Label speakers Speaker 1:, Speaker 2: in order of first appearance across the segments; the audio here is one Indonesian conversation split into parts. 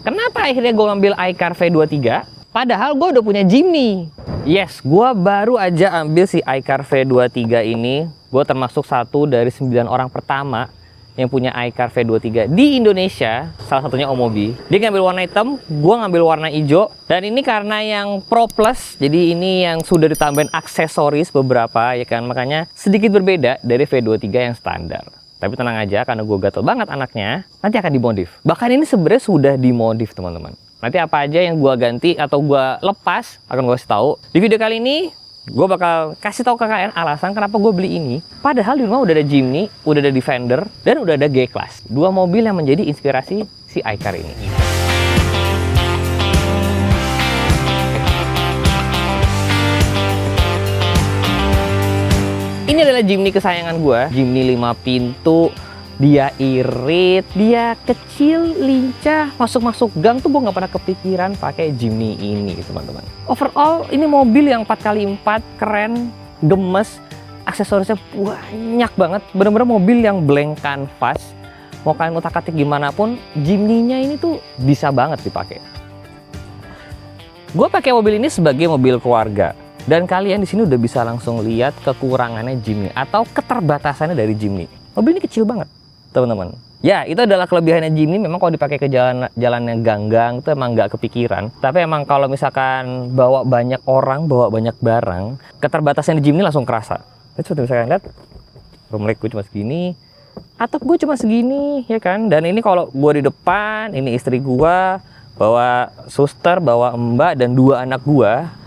Speaker 1: Kenapa akhirnya gue ngambil iCar V23? Padahal gue udah punya Jimny. Yes, gue baru aja ambil si iCar V23 ini. Gue termasuk satu dari 9 orang pertama yang punya iCar V23 di Indonesia, salah satunya Om Mobi. Dia ngambil warna hitam, gue ngambil warna hijau. Dan ini karena yang Pro Plus, jadi ini yang sudah ditambahin aksesoris beberapa, ya kan. Makanya sedikit berbeda dari V23 yang standar. Tapi tenang aja, karena gue gatel banget anaknya, nanti akan dimodif. Bahkan ini sebenarnya sudah dimodif, teman-teman. Nanti apa aja yang gue ganti atau gue lepas, akan gue kasih tahu. Di video kali ini, gue bakal kasih tahu ke kalian alasan kenapa gue beli ini. Padahal di rumah udah ada Jimny, udah ada Defender, dan udah ada G-Class. Dua mobil yang menjadi inspirasi si iCar ini. Ini adalah Jimny kesayangan gue. Jimny 5 pintu. Dia irit, dia kecil, lincah, masuk-masuk gang tuh gue nggak pernah kepikiran pakai Jimny ini, teman-teman. Overall, ini mobil yang 4x4, keren, gemes, aksesorisnya banyak banget. Bener-bener mobil yang blank canvas. Mau kalian utak-atik gimana pun, Jimny-nya ini tuh bisa banget dipakai. Gue pakai mobil ini sebagai mobil keluarga. Dan kalian di sini udah bisa langsung lihat kekurangannya Jimny atau keterbatasannya dari Jimny. Mobil ini kecil banget, teman-teman. Ya, itu adalah kelebihannya Jimny. Memang kalau dipakai ke jalan yang ganggang itu emang nggak kepikiran. Tapi emang kalau misalkan bawa banyak orang, bawa banyak barang, keterbatasan di Jimny langsung kerasa. Itu seperti misalkan lihat, rumlek gue cuma segini, atap gue cuma segini, ya kan. Dan ini kalau gue di depan, ini istri gue, bawa suster, bawa mbak, dan 2 anak gue,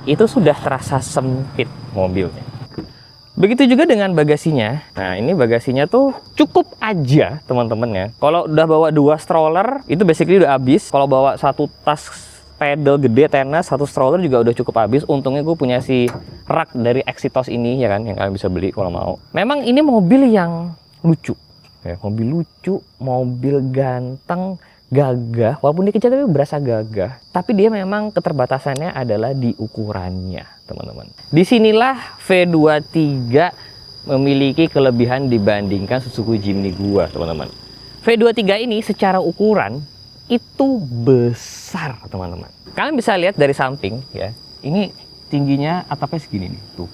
Speaker 1: itu sudah terasa sempit mobilnya. Begitu juga dengan bagasinya. Nah, ini bagasinya tuh cukup aja, teman-teman ya. Kalau udah bawa 2 stroller, itu basically udah habis. Kalau bawa 1 tas pedal gede tenas, 1 stroller juga udah cukup habis. Untungnya gue punya si rak dari Exitos ini, ya kan, yang kalian bisa beli kalau mau. Memang ini mobil yang lucu. Ya, mobil lucu, mobil ganteng, gagah. Walaupun dia kecil tapi berasa gagah. Tapi dia memang keterbatasannya adalah di ukurannya, teman-teman. Disinilah V23 memiliki kelebihan dibandingkan Suzuki Jimny gua, teman-teman. V23 ini secara ukuran itu besar, teman-teman. Kalian bisa lihat dari samping ya. Ini tingginya atapnya segini nih, tuh.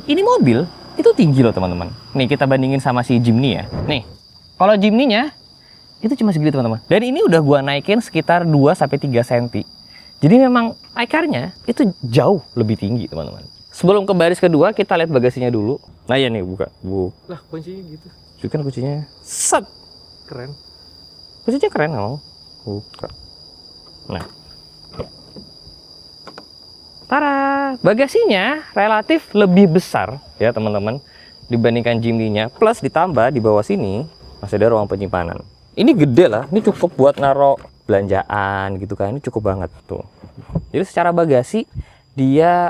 Speaker 1: Ini mobil itu tinggi loh, teman-teman. Nih kita bandingin sama si Jimny ya. Nih, kalau Jimny-nya itu cuma segini, teman-teman. Dan ini udah gua naikin sekitar 2-3 cm. Jadi memang iCar-nya itu jauh lebih tinggi, teman-teman. Sebelum ke baris kedua, kita lihat bagasinya dulu. Nah ya nih, buka.
Speaker 2: Lah, kuncinya gitu.
Speaker 1: Kan kuncinya set.
Speaker 2: Keren.
Speaker 1: Kuncinya keren emang. Buka. Nah. Tara, bagasinya relatif lebih besar ya, teman-teman, dibandingkan Jimny-nya. Plus ditambah di bawah sini masih ada ruang penyimpanan. Ini gede lah, ini cukup buat naruh belanjaan gitu kan, ini cukup banget tuh. Jadi secara bagasi dia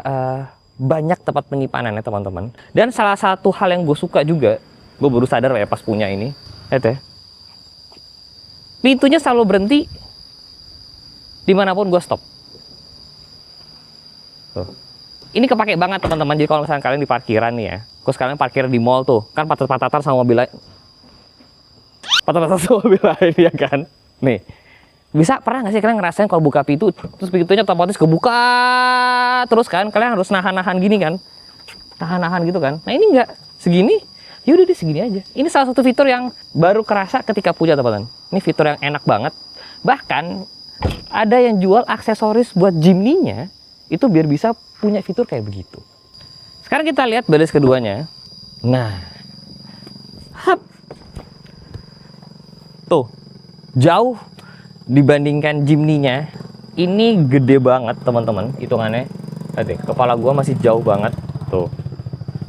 Speaker 1: banyak tempat penyimpanannya, teman-teman. Dan salah satu hal yang gue suka juga, gue baru sadar ya pas punya ini, lihat ya, pintunya selalu berhenti dimanapun gue stop. Tuh. Ini kepake banget, teman-teman. Jadi kalau misalnya kalian di parkiran nih ya, terus kalian parkir di mall tuh, kan patah-patah sama mobil lain. Patah-patah sama mobil lain, ya kan? Nih, bisa pernah nggak sih kalian ngerasain kalau buka pintu, terus pintunya otomatis kebuka terus kan? Kalian harus nahan-nahan gini kan? Nahan-nahan gitu kan? Nah ini nggak, segini, yaudah deh segini aja. Ini salah satu fitur yang baru kerasa ketika punya, teman-teman. Ini fitur yang enak banget. Bahkan ada yang jual aksesoris buat Jimny-nya, itu biar bisa punya fitur kayak begitu. Sekarang kita lihat baris keduanya. Nah, hap. Tuh, jauh dibandingkan Jimny-nya. Ini gede banget, teman-teman, hitungannya. Lihat, kepala gua masih jauh banget. Tuh,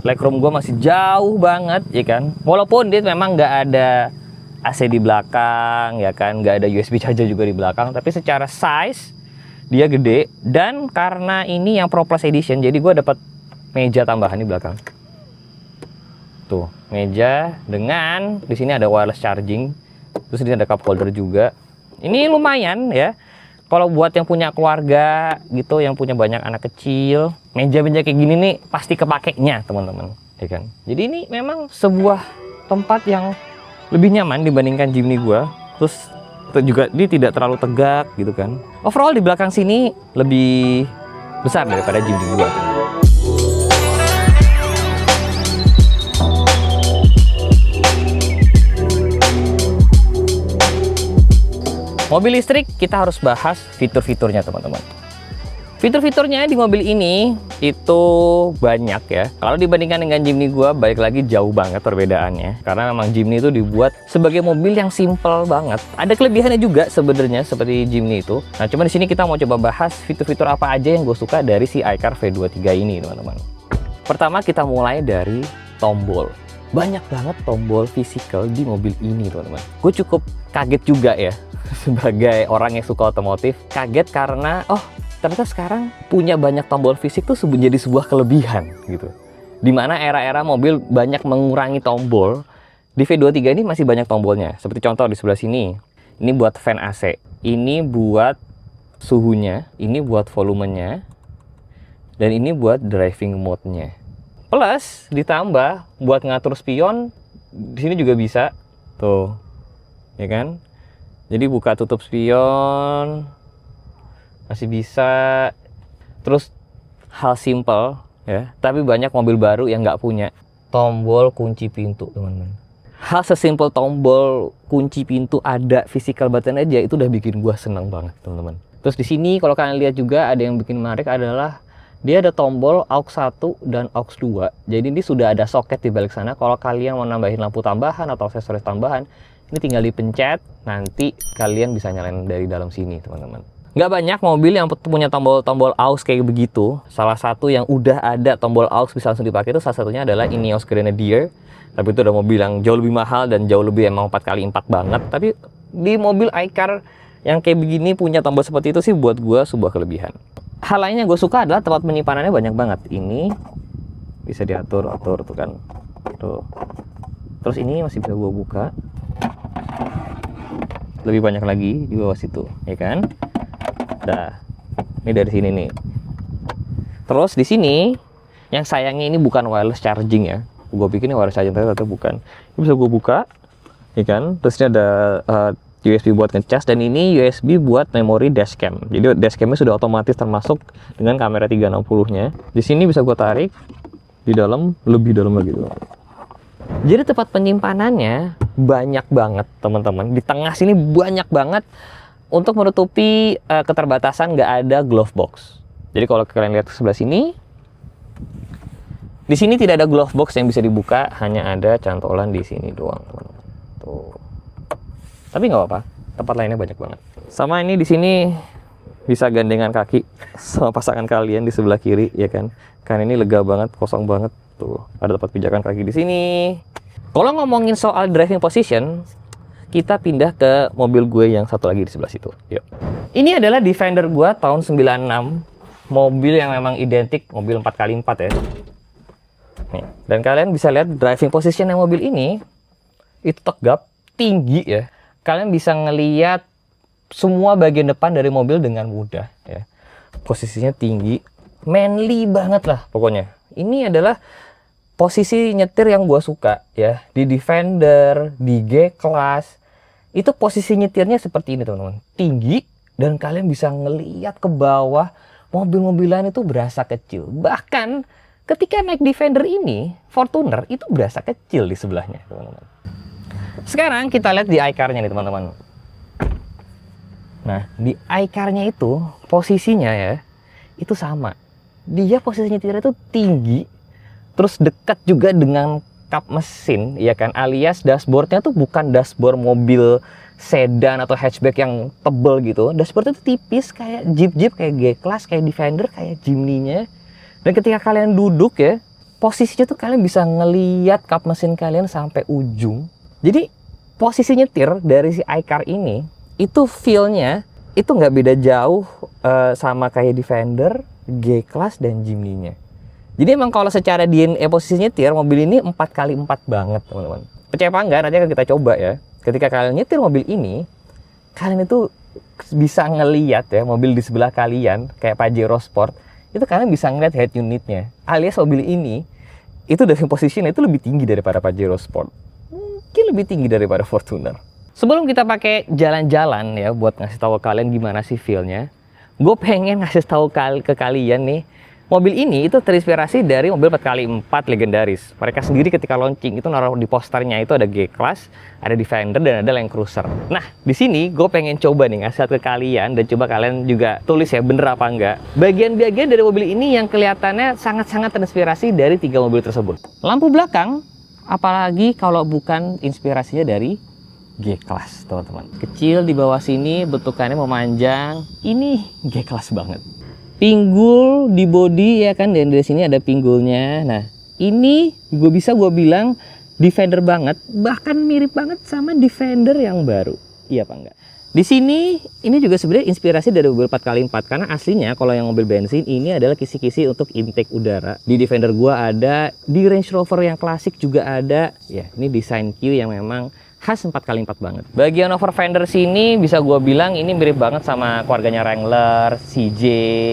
Speaker 1: legroom gua masih jauh banget, ya kan. Walaupun dia memang nggak ada AC di belakang, ya kan, nggak ada USB charger juga di belakang. Tapi secara size dia gede. Dan karena ini yang Pro Plus Edition, jadi gua dapat meja tambahan di belakang. Tuh, meja dengan di sini ada wireless charging. Terus ini ada cup holder juga. Ini lumayan ya. Kalau buat yang punya keluarga gitu, yang punya banyak anak kecil, meja-meja kayak gini nih pasti kepakainya, teman-teman, ya kan. Jadi ini memang sebuah tempat yang lebih nyaman dibandingkan Jimny gua. Terus juga dia tidak terlalu tegak gitu kan. Overall di belakang sini lebih besar daripada Jimny gua. Mobil listrik kita harus bahas fitur-fiturnya teman-teman. Fitur-fiturnya di mobil ini itu banyak ya. Kalau dibandingkan dengan Jimny gua, balik lagi jauh banget perbedaannya. Karena memang Jimny itu dibuat sebagai mobil yang simple banget. Ada kelebihannya juga sebenarnya seperti Jimny itu. Nah, cuma di sini kita mau coba bahas fitur-fitur apa aja yang gue suka dari si iCar V23 ini, teman-teman. Pertama kita mulai dari tombol. Banyak banget tombol fisikal di mobil ini, teman-teman. Gue cukup kaget juga ya sebagai orang yang suka otomotif. Kaget karena ternyata sekarang punya banyak tombol fisik tuh menjadi sebuah kelebihan gitu. Dimana era-era mobil banyak mengurangi tombol, di V23 ini masih banyak tombolnya. Seperti contoh di sebelah sini, ini buat fan AC, ini buat suhunya, ini buat volumenya, dan ini buat driving mode-nya. Plus ditambah buat ngatur spion, di sini juga bisa, tuh, ya kan? Jadi buka tutup spion masih bisa. Terus hal simple ya, tapi banyak mobil baru yang nggak punya tombol kunci pintu, teman-teman. Hal sesimpel tombol kunci pintu ada physical button aja itu udah bikin gua seneng banget, teman-teman. Terus di sini kalau kalian lihat juga ada yang bikin menarik adalah dia ada tombol aux 1 dan aux 2. Jadi ini sudah ada soket di balik sana. Kalau kalian mau nambahin lampu tambahan atau aksesoris tambahan, ini tinggal dipencet, nanti kalian bisa nyalain dari dalam sini, teman-teman. Nggak banyak mobil yang punya tombol aux kayak begitu. Salah satu yang udah ada tombol aux bisa langsung dipakai itu salah satunya adalah Ineos Grenadier. Tapi itu udah mobil yang jauh lebih mahal dan jauh lebih emang 4x4 banget. Tapi di mobil iCar yang kayak begini punya tombol seperti itu sih buat gue sebuah kelebihan. Hal lainnya gue suka adalah tempat penyimpanannya banyak banget. Ini bisa diatur-atur tuh kan. Tuh. Terus ini masih bisa gue buka. Lebih banyak lagi di bawah situ, ya kan? Nah, ini dari sini nih. Terus di sini, yang sayangnya ini bukan wireless charging ya. Gue pikir ini wireless charging, ternyata bukan. Ini bisa gue buka, ya kan? Terus ini ada USB buat ngecas, dan ini USB buat memori dashcam. Jadi dashcamnya sudah otomatis termasuk dengan kamera 360-nya. Di sini bisa gue tarik, di dalam, lebih dalam lagi tuh. Jadi tempat penyimpanannya banyak banget, teman-teman. Di tengah sini banyak banget. Untuk menutupi keterbatasan nggak ada glove box. Jadi kalau kalian lihat ke sebelah sini, di sini tidak ada glove box yang bisa dibuka, hanya ada cantolan di sini doang, teman-teman. Tuh. Tapi nggak apa-apa, tempat lainnya banyak banget. Sama ini di sini bisa gandengan kaki sama pasangan kalian di sebelah kiri, ya kan? Karena ini lega banget, kosong banget. Tuh, ada tempat pijakan kaki di sini. Kalau ngomongin soal driving position, kita pindah ke mobil gue yang satu lagi di sebelah situ. Yuk. Ini adalah Defender gue tahun 96. Mobil yang memang identik mobil 4x4 ya. Nih. Dan kalian bisa lihat driving position yang mobil ini itu tegap, tinggi ya. Kalian bisa ngelihat semua bagian depan dari mobil dengan mudah ya. Posisinya tinggi, manly banget lah pokoknya. Ini adalah posisi nyetir yang gue suka ya. Di Defender, di G-Class, itu posisi nyetirnya seperti ini, teman-teman. Tinggi, dan kalian bisa ngelihat ke bawah, mobil-mobilan itu berasa kecil. Bahkan ketika naik Defender ini, Fortuner itu berasa kecil di sebelahnya, teman-teman. Sekarang kita lihat di iCar-nya nih, teman-teman. Nah, di iCar-nya itu posisinya ya, itu sama. Dia posisi nyetirnya itu tinggi, terus dekat juga dengan kap mesin, ya kan, alias dashboardnya tuh bukan dashboard mobil sedan atau hatchback yang tebel gitu. Dashboardnya tuh tipis kayak Jeep, kayak G-Class, kayak Defender, kayak Jimny-nya. Dan ketika kalian duduk ya, posisinya tuh kalian bisa ngeliat kap mesin kalian sampai ujung. Jadi posisi nyetir dari si iCar ini, itu feel-nya itu nggak beda jauh sama kayak Defender, G-Class, dan Jimny-nya. Jadi emang kalau secara DNA posisi nyetir, mobil ini 4x4 banget, teman-teman. Percaya apa enggak, nanti akan kita coba ya. Ketika kalian nyetir mobil ini, kalian itu bisa ngeliat ya, mobil di sebelah kalian, kayak Pajero Sport, itu kalian bisa ngeliat head unitnya. Alias mobil ini, itu driving position itu lebih tinggi daripada Pajero Sport. Mungkin lebih tinggi daripada Fortuner. Sebelum kita pakai jalan-jalan ya buat ngasih tahu ke kalian gimana sih feel-nya, gue pengen ngasih tahu ke kalian nih, mobil ini itu terinspirasi dari mobil 4x4 legendaris. Mereka sendiri ketika launching itu naruh di posternya itu ada G-Class, ada Defender, dan ada Land Cruiser. Nah, di sini gue pengen coba nih ngasih tahu ke kalian dan coba kalian juga tulis ya bener apa enggak. Bagian-bagian dari mobil ini yang kelihatannya sangat-sangat terinspirasi dari 3 mobil tersebut. Lampu belakang, apalagi kalau bukan inspirasinya dari G-Class, teman-teman. Kecil di bawah sini, bentukannya memanjang. Ini G-Class banget. Pinggul di bodi ya kan, dan dari sini ada pinggulnya. Nah, ini gue bilang Defender banget, bahkan mirip banget sama Defender yang baru. Iya apa enggak? Di sini ini juga sebenarnya inspirasi dari mobil 4x4 karena aslinya kalau yang mobil bensin ini adalah kisi-kisi untuk intake udara. Di Defender gua ada, di Range Rover yang klasik juga ada. Ya, ini desain Q yang memang khas 4x4 banget. Bagian over fender sini bisa gue bilang ini mirip banget sama keluarganya Wrangler, CJ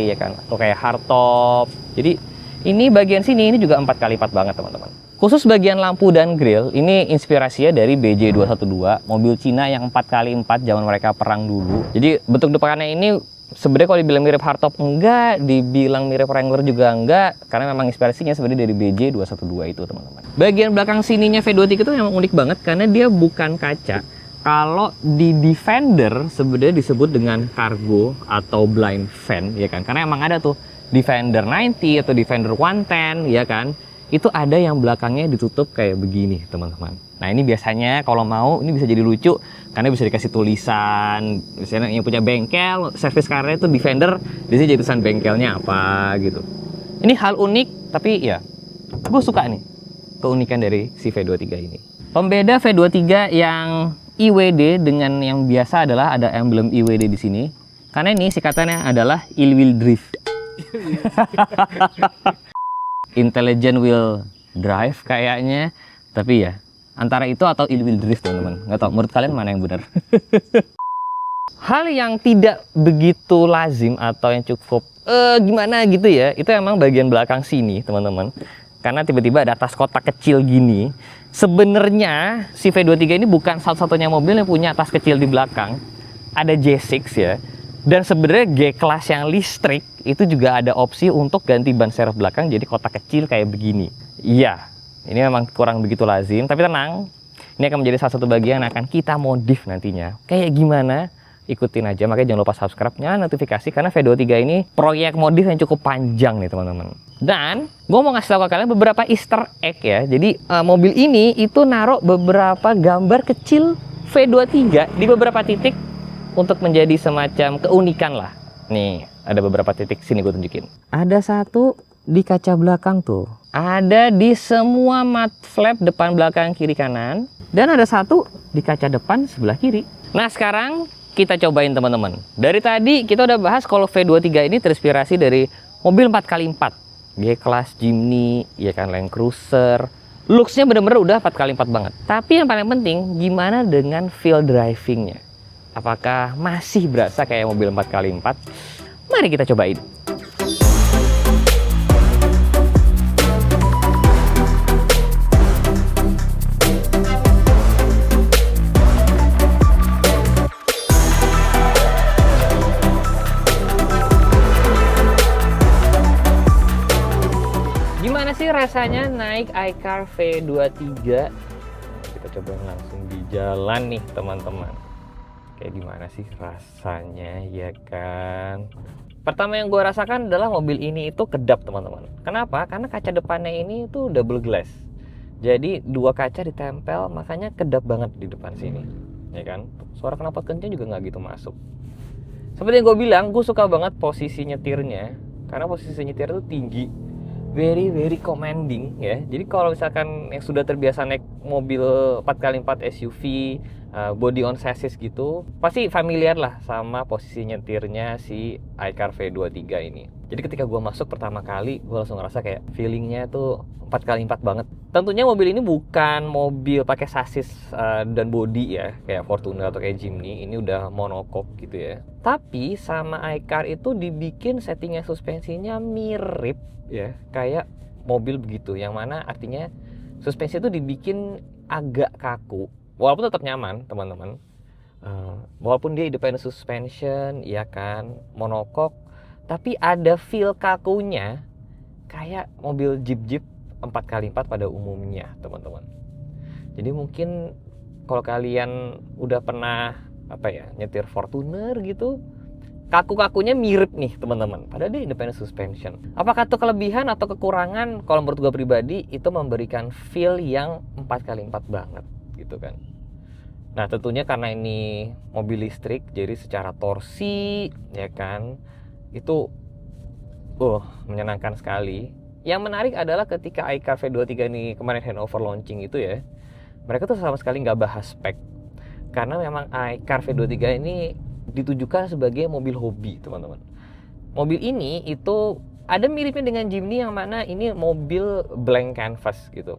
Speaker 1: ya kan, atau kayak hardtop. Jadi ini bagian sini ini juga 4x4 banget teman-teman. Khusus bagian lampu dan grill ini inspirasinya dari BJ212, mobil Cina yang 4x4 zaman mereka perang dulu. Jadi bentuk depannya ini sebenarnya kalau dibilang mirip hardtop enggak, dibilang mirip Wrangler juga enggak, karena memang inspirasinya sebenarnya dari BJ212 itu teman-teman. Bagian belakang sininya V23 itu memang unik banget karena dia bukan kaca. Kalau di Defender sebenarnya disebut dengan cargo atau blind fan ya kan, karena emang ada tuh Defender 90 atau Defender 110 ya kan, itu ada yang belakangnya ditutup kayak begini teman-teman. Nah ini biasanya kalau mau ini bisa jadi lucu karena bisa dikasih tulisan, misalnya yang punya bengkel, service car-nya itu Defender, biasanya jadi tulisan bengkelnya apa gitu. Ini hal unik tapi ya gue suka nih keunikan dari si V23 ini. Pembeda V23 yang IWD dengan yang biasa adalah ada emblem IWD di sini. Karena ini singkatannya adalah ill wheel drive. Intelligent wheel drive kayaknya, tapi ya antara itu atau ill wheel drive teman-teman. Nggak tahu menurut kalian mana yang benar. Hal yang tidak begitu lazim atau yang cukup gimana gitu ya, itu emang bagian belakang sini teman-teman. Karena tiba-tiba ada tas kotak kecil gini. Sebenarnya si V23 ini bukan satu-satunya mobil yang punya tas kecil di belakang. Ada J6 ya. Dan sebenarnya G-Class yang listrik itu juga ada opsi untuk ganti ban serep belakang jadi kotak kecil kayak begini. Iya, ini memang kurang begitu lazim. Tapi tenang, ini akan menjadi salah satu bagian yang akan kita modif nantinya. Kayak gimana? Ikutin aja, makanya jangan lupa subscribe, nyalain notifikasi karena V23 ini proyek modif yang cukup panjang nih teman-teman. Dan gue mau ngasih tahu ke kalian beberapa Easter egg ya. Jadi mobil ini itu naruh beberapa gambar kecil V23 di beberapa titik untuk menjadi semacam keunikan lah. Nih, ada beberapa titik sini gue tunjukin. Ada satu di kaca belakang tuh. Ada di semua mat flap depan, belakang, kiri, kanan. Dan ada satu di kaca depan sebelah kiri. Nah sekarang kita cobain teman-teman. Dari tadi kita udah bahas kalau V23 ini terinspirasi dari mobil 4x4. G-Class, Jimny, ya kan, Land Cruiser. Looks-nya bener-bener udah 4x4 banget. Tapi yang paling penting, gimana dengan feel driving-nya? Apakah masih berasa kayak mobil 4x4? Mari kita cobain. Gimana sih rasanya naik iCar V23? Kita coba langsung di jalan nih teman-teman. Kayak gimana sih rasanya ya kan? Pertama yang gue rasakan adalah mobil ini itu kedap teman-teman. Kenapa? Karena kaca depannya ini itu double glass. Jadi dua kaca ditempel, makanya kedap banget di depan sini. Ya kan? Suara knalpot kencang juga nggak gitu masuk. Seperti yang gue bilang, gue suka banget posisi nyetirnya. Karena posisi nyetir itu tinggi. Very commanding ya. Jadi kalau misalkan yang sudah terbiasa naik mobil 4x4 SUV, body on chassis gitu, pasti familiar lah sama posisi nyetirnya si iCar V23 ini. Jadi ketika gue masuk pertama kali, gue langsung ngerasa kayak feelingnya tuh 4x4 banget. Tentunya mobil ini bukan mobil pakai chassis dan body ya, kayak Fortuner atau kayak Jimny. Ini udah monocoque gitu ya. Tapi sama iCar itu dibikin settingnya suspensinya mirip ya, kayak mobil begitu. Yang mana artinya suspensi itu dibikin agak kaku. Walaupun tetap nyaman teman-teman. Walaupun dia independent suspension, ya kan, monokok, tapi ada feel kakunya kayak mobil Jeep 4x4 pada umumnya, teman-teman. Jadi mungkin kalau kalian udah pernah nyetir Fortuner gitu, kaku-kakunya mirip nih, teman-teman. Padahal dia independent suspension. Apakah itu kelebihan atau kekurangan? Kalau menurut gue pribadi, itu memberikan feel yang 4x4 banget gitu kan. Nah, tentunya karena ini mobil listrik, jadi secara torsi, ya kan, itu menyenangkan sekali. Yang menarik adalah ketika iCar V23 ini kemarin handover launching itu ya, mereka tuh sama sekali nggak bahas spek. Karena memang iCar V23 ini ditujukan sebagai mobil hobi, teman-teman. Mobil ini itu ada miripnya dengan Jimny, yang mana ini mobil blank canvas gitu.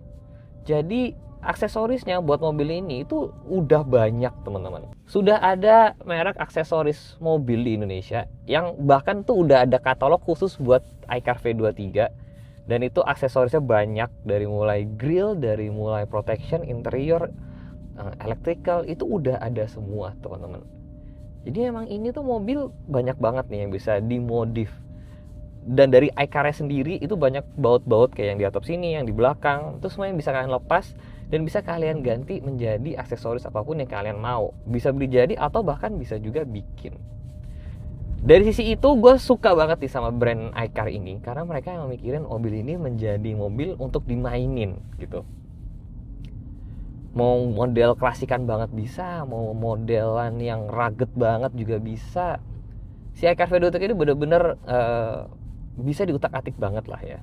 Speaker 1: Jadi aksesorisnya buat mobil ini itu udah banyak, teman-teman. Sudah ada merek aksesoris mobil di Indonesia yang bahkan tuh udah ada katalog khusus buat iCar V23. Dan itu aksesorisnya banyak, dari mulai grill, dari mulai protection, interior, electrical, itu udah ada semua, teman-teman. Jadi emang ini tuh mobil banyak banget nih yang bisa dimodif. Dan dari iCar-nya sendiri itu banyak baut-baut kayak yang di atap sini, yang di belakang, itu semuanya bisa kalian lepas dan bisa kalian ganti menjadi aksesoris apapun yang kalian mau. Bisa beli jadi atau bahkan bisa juga bikin. Dari sisi itu gue suka banget nih sama brand iCar ini, karena mereka yang mikirin mobil ini menjadi mobil untuk dimainin gitu. Mau model klasikan banget bisa, mau modelan yang rugged banget juga bisa. Si iCar V23 ini bener-bener bisa diutak-atik banget lah ya.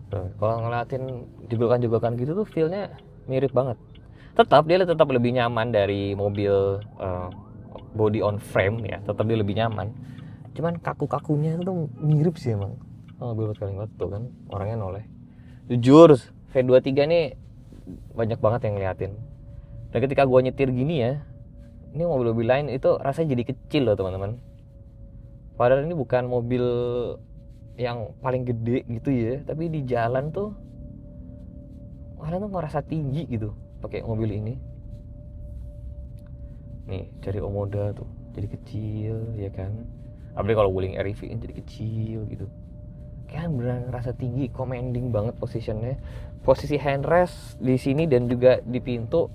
Speaker 1: Kalau ngeliatin jegokan-jegokan gitu tuh feelnya mirip banget. Dia tetap lebih nyaman dari mobil body on frame ya, tetap dia lebih nyaman. Cuman kaku-kakunya itu tuh mirip sih emang. Mobil 4x4 tuh kan orangnya noleh. Jujur, V23 nih banyak banget yang ngeliatin. Dan ketika gua nyetir gini ya, ini mobil-mobil lain itu rasanya jadi kecil loh, teman-teman. Padahal ini bukan mobil yang paling gede gitu ya, tapi di jalan tuh kalian tuh merasa tinggi gitu pakai mobil ini. Nih dari Omoda tuh jadi kecil ya kan, apalagi kalau Wuling REV ini jadi kecil gitu. Kayak beneran ngerasa tinggi, commanding banget positionnya. Posisi handrest di sini dan juga di pintu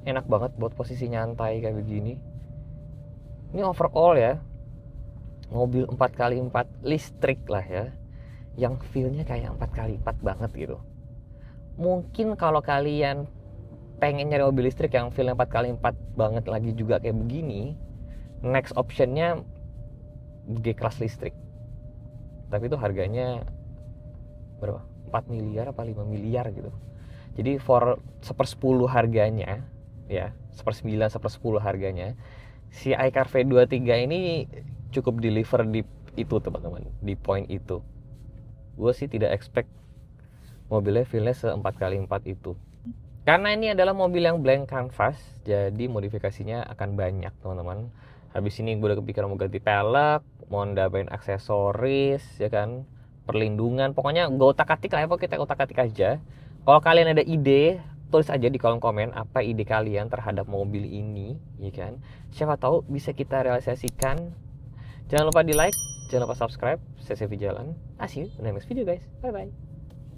Speaker 1: enak banget buat posisi nyantai kayak begini. Ini overall ya, mobil 4x4 listrik lah ya, yang feelnya kayak 4x4 banget gitu. Mungkin kalau kalian pengen nyari mobil listrik yang feelnya 4x4 banget lagi juga kayak begini, next optionnya G-Class listrik. Tapi itu harganya berapa? 4 miliar apa 5 miliar gitu. Jadi for 1/10 harganya ya, 1/9, 1/10 harganya, si iCar V23 ini cukup deliver di itu, teman-teman, di point itu. Gue sih tidak expect mobilnya feelnya se-4x4 itu. Karena ini adalah mobil yang blank canvas, jadi modifikasinya akan banyak, teman-teman. Habis ini gue udah kepikiran mau ganti pelek, mau nambahin aksesoris, ya kan, perlindungan. Pokoknya gue otak-atik lah ya, pokoknya kita otak-atik aja. Kalau kalian ada ide, tulis aja di kolom komen apa ide kalian terhadap mobil ini, ya kan. Siapa tahu bisa kita realisasikan. Jangan lupa di like, jangan lupa subscribe. Saya Sevi Jalan. See you in the next video guys. Bye bye.